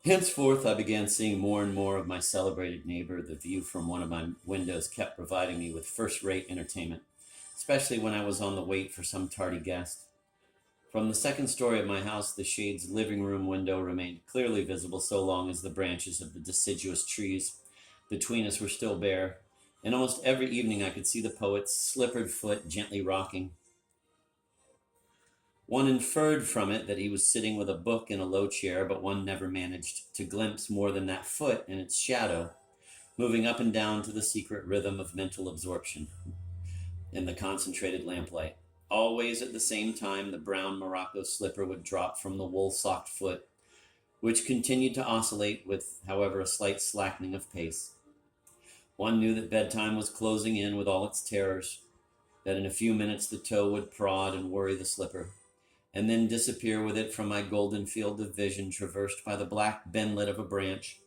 Henceforth, I began seeing more and more of my celebrated neighbor. The view from one of my windows kept providing me with first-rate entertainment, especially when I was on the wait for some tardy guest. From the second story of my house, the Shade's living room window remained clearly visible so long as the branches of the deciduous trees between us were still bare, and almost every evening I could see the poet's slippered foot gently rocking. One inferred from it that he was sitting with a book in a low chair, but one never managed to glimpse more than that foot and its shadow, moving up and down to the secret rhythm of mental absorption in the concentrated lamplight. Always at the same time, the brown Morocco slipper would drop from the wool-socked foot, which continued to oscillate with, however, a slight slackening of pace. One knew that bedtime was closing in with all its terrors, that in a few minutes the toe would prod and worry the slipper, and then disappear with it from my golden field of vision traversed by the black bendlet of a branch.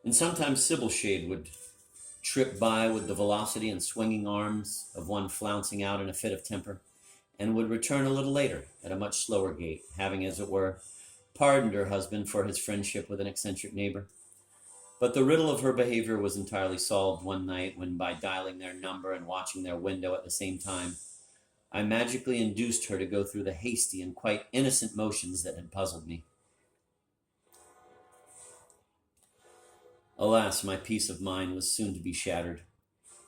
And sometimes Sybil Shade would trip by with the velocity and swinging arms of one flouncing out in a fit of temper, and would return a little later at a much slower gait, having, as it were, pardoned her husband for his friendship with an eccentric neighbor. But the riddle of her behavior was entirely solved one night when, by dialing their number and watching their window at the same time, I magically induced her to go through the hasty and quite innocent motions that had puzzled me. Alas, my peace of mind was soon to be shattered.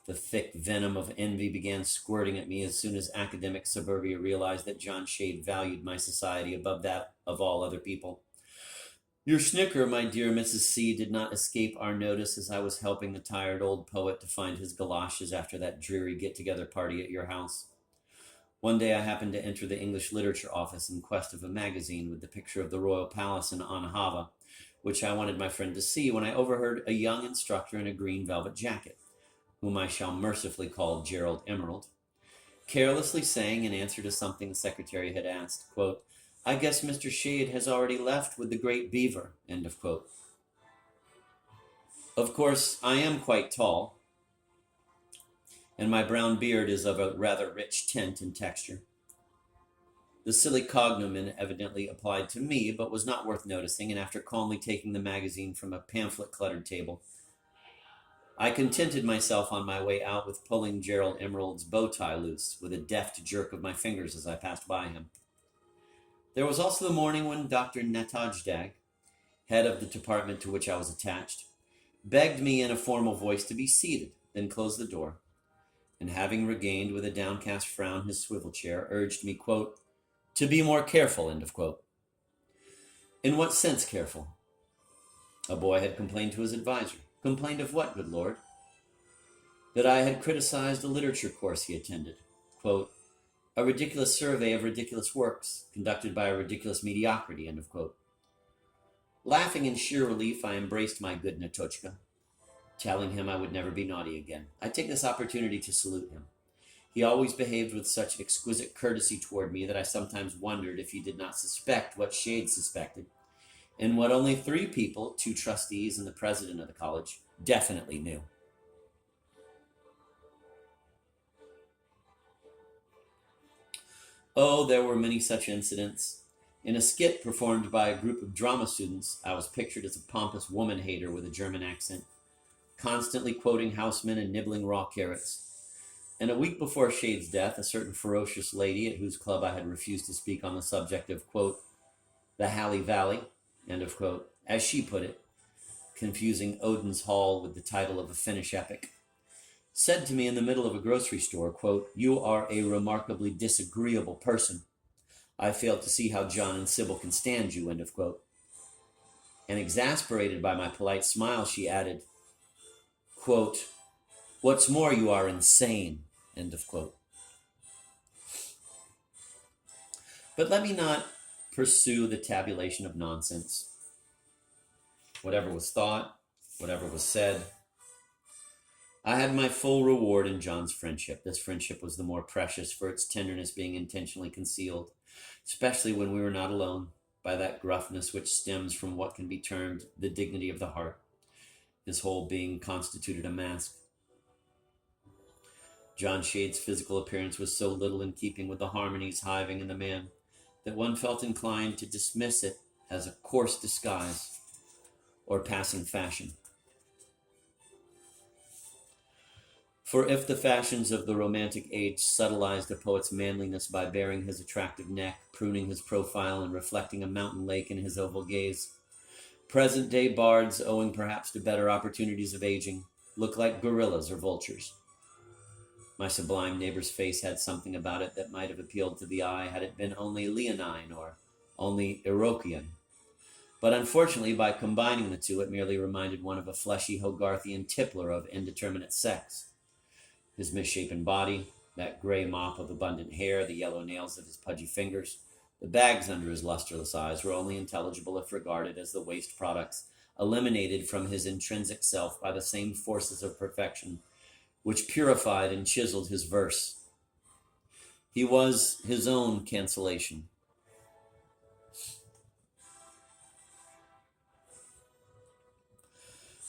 The thick venom of envy began squirting at me as soon as academic suburbia realized that John Shade valued my society above that of all other people. Your snicker, my dear Mrs. C, did not escape our notice as I was helping the tired old poet to find his galoshes after that dreary get-together party at your house. One day I happened to enter the English literature office in quest of a magazine with the picture of the royal palace in Anahava, which I wanted my friend to see, when I overheard a young instructor in a green velvet jacket, whom I shall mercifully call Gerald Emerald, carelessly saying in answer to something the secretary had asked, quote, "I guess Mr. Shade has already left with the great beaver," end of quote. Of course, I am quite tall, and my brown beard is of a rather rich tint and texture. The silly cognomen evidently applied to me, but was not worth noticing, and after calmly taking the magazine from a pamphlet-cluttered table, I contented myself on my way out with pulling Gerald Emerald's bow tie loose with a deft jerk of my fingers as I passed by him. There was also the morning when Dr. Netajdag, head of the department to which I was attached, begged me in a formal voice to be seated, then closed the door, and having regained with a downcast frown his swivel chair, urged me, quote, "to be more careful," end of quote. In what sense careful? A boy had complained to his advisor. Complained of what, good Lord? That I had criticized a literature course he attended. Quote, "a ridiculous survey of ridiculous works, conducted by a ridiculous mediocrity," end of quote. Laughing in sheer relief, I embraced my good Natochka, telling him I would never be naughty again. I take this opportunity to salute him. He always behaved with such exquisite courtesy toward me that I sometimes wondered if he did not suspect what Shade suspected, and what only 3 people, 2 trustees and the president of the college, definitely knew. Oh, there were many such incidents. In a skit performed by a group of drama students, I was pictured as a pompous woman-hater with a German accent, constantly quoting Haussmann and nibbling raw carrots. And a week before Shade's death, a certain ferocious lady at whose club I had refused to speak on the subject of, quote, "the Halle Valley," end of quote, as she put it, confusing Odin's Hall with the title of a Finnish epic, said to me in the middle of a grocery store, quote, "you are a remarkably disagreeable person. I fail to see how John and Sybil can stand you," end of quote. And exasperated by my polite smile, she added, quote, "what's more, you are insane," end of quote. But let me not pursue the tabulation of nonsense. Whatever was thought, whatever was said, I had my full reward in John's friendship. This friendship was the more precious for its tenderness being intentionally concealed, especially when we were not alone, by that gruffness which stems from what can be termed the dignity of the heart. His whole being constituted a mask. John Shade's physical appearance was so little in keeping with the harmonies hiving in the man that one felt inclined to dismiss it as a coarse disguise. or passing fashion. For if the fashions of the Romantic age subtilized a poet's manliness by baring his attractive neck, pruning his profile, and reflecting a mountain lake in his oval gaze, present-day bards, owing perhaps to better opportunities of aging, look like gorillas or vultures. My sublime neighbor's face had something about it that might have appealed to the eye had it been only leonine or only Iroquoian. But unfortunately, by combining the two, it merely reminded one of a fleshy Hogarthian tippler of indeterminate sex. His misshapen body, that gray mop of abundant hair, the yellow nails of his pudgy fingers, the bags under his lusterless eyes were only intelligible if regarded as the waste products eliminated from his intrinsic self by the same forces of perfection which purified and chiseled his verse. He was his own cancellation.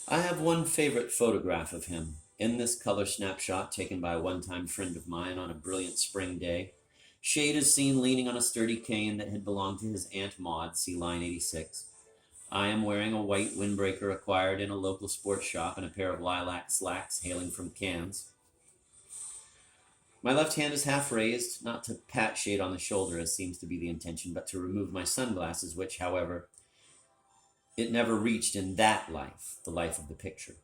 I have one favorite photograph of him. In this color snapshot taken by a one-time friend of mine on a brilliant spring day, Shade is seen leaning on a sturdy cane that had belonged to his Aunt Maud, see line 86. I am wearing a white windbreaker acquired in a local sports shop and a pair of lilac slacks hailing from Cannes. My left hand is half raised, not to pat Shade on the shoulder as seems to be the intention, but to remove my sunglasses, which, however, it never reached in that life, the life of the picture.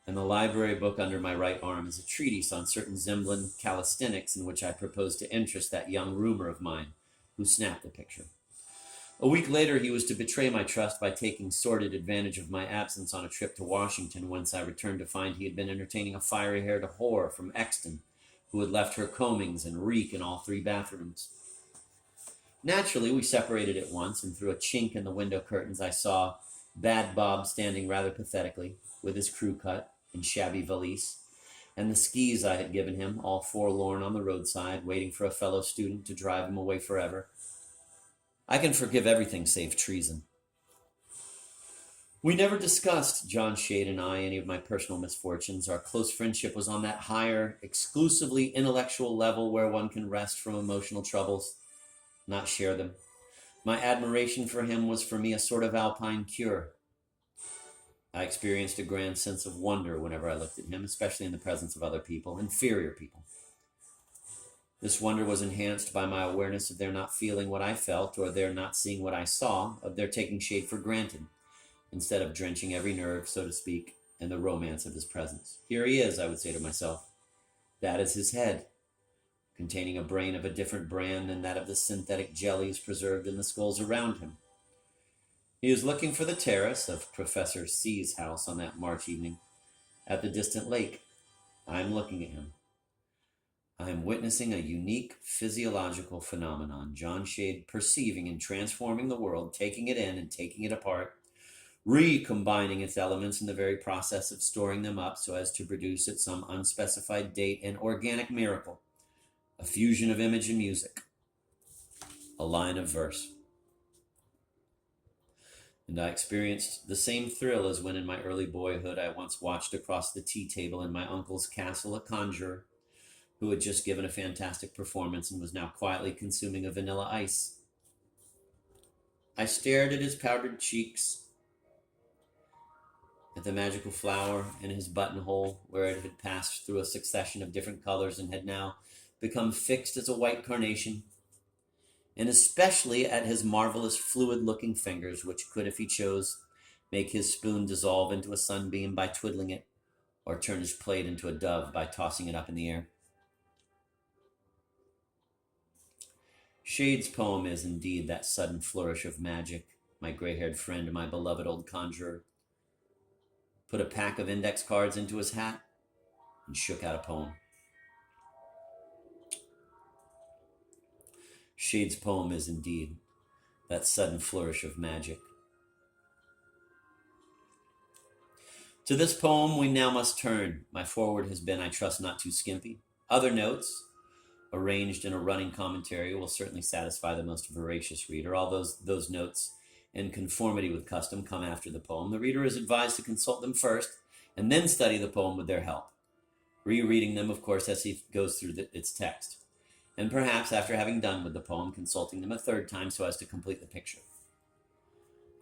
And the library book under my right arm is a treatise on certain Zemlin calisthenics in which I propose to interest that young roomer of mine who snapped the picture. A week later, he was to betray my trust by taking sordid advantage of my absence on a trip to Washington, whence I returned to find he had been entertaining a fiery-haired whore from Exton, who had left her combings and reek in all 3 bathrooms. Naturally, we separated at once, and through a chink in the window curtains I saw Bad Bob standing rather pathetically, with his crew cut and shabby valise, and the skis I had given him, all forlorn on the roadside, waiting for a fellow student to drive him away forever. I can forgive everything save treason. We never discussed, John Shade and I, any of my personal misfortunes. Our close friendship was on that higher, exclusively intellectual level where one can rest from emotional troubles, not share them. My admiration for him was for me a sort of alpine cure. I experienced a grand sense of wonder whenever I looked at him, especially in the presence of other people, inferior people. This wonder was enhanced by my awareness of their not feeling what I felt, or their not seeing what I saw, of their taking Shade for granted, instead of drenching every nerve, so to speak, in the romance of his presence. Here he is, I would say to myself. That is his head, containing a brain of a different brand than that of the synthetic jellies preserved in the skulls around him. He is looking for the terrace of Professor C's house on that March evening, at the distant lake. I am looking at him. I am witnessing a unique physiological phenomenon, John Shade perceiving and transforming the world, taking it in and taking it apart, recombining its elements in the very process of storing them up so as to produce at some unspecified date an organic miracle, a fusion of image and music, a line of verse. And I experienced the same thrill as when in my early boyhood I once watched across the tea table in my uncle's castle a conjurer who had just given a fantastic performance and was now quietly consuming a vanilla ice. I stared at his powdered cheeks, at the magical flower in his buttonhole where it had passed through a succession of different colors and had now become fixed as a white carnation, and especially at his marvelous fluid-looking fingers, which could, if he chose, make his spoon dissolve into a sunbeam by twiddling it, or turn his plate into a dove by tossing it up in the air. Shade's poem is indeed that sudden flourish of magic. My gray-haired friend, my beloved old conjurer, put a pack of index cards into his hat and shook out a poem. Shade's poem is indeed that sudden flourish of magic. To this poem we now must turn. My foreword has been, I trust, not too skimpy. Other notes, arranged in a running commentary, will certainly satisfy the most voracious reader. All those notes, in conformity with custom, come after the poem. The reader is advised to consult them first and then study the poem with their help, rereading them, of course, as he goes through its text, and perhaps after having done with the poem, consulting them a third time so as to complete the picture.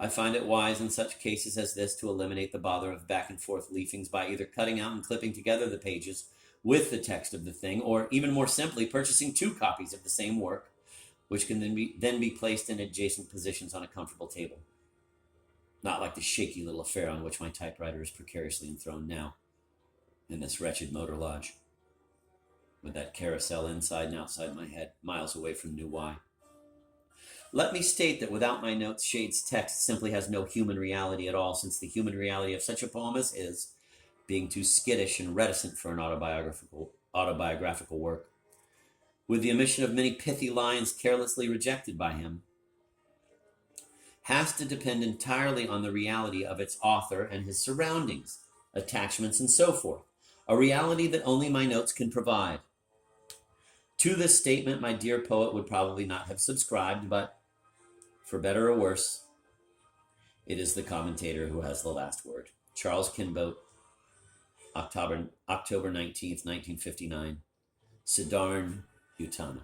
I find it wise in such cases as this to eliminate the bother of back and forth leafings by either cutting out and clipping together the pages with the text of the thing, or even more simply, purchasing 2 copies of the same work, which can then be placed in adjacent positions on a comfortable table. Not like the shaky little affair on which my typewriter is precariously enthroned now, in this wretched motor lodge, with that carousel inside and outside my head, miles away from New Y. Let me state that without my notes, Shade's text simply has no human reality at all, since the human reality of such a poem as his, being too skittish and reticent for an autobiographical work, with the omission of many pithy lines carelessly rejected by him, has to depend entirely on the reality of its author and his surroundings, attachments, and so forth, a reality that only my notes can provide. To this statement, my dear poet would probably not have subscribed, but for better or worse, it is the commentator who has the last word. Charles Kinboat, October 19th, 1959, Sidarn, Utana.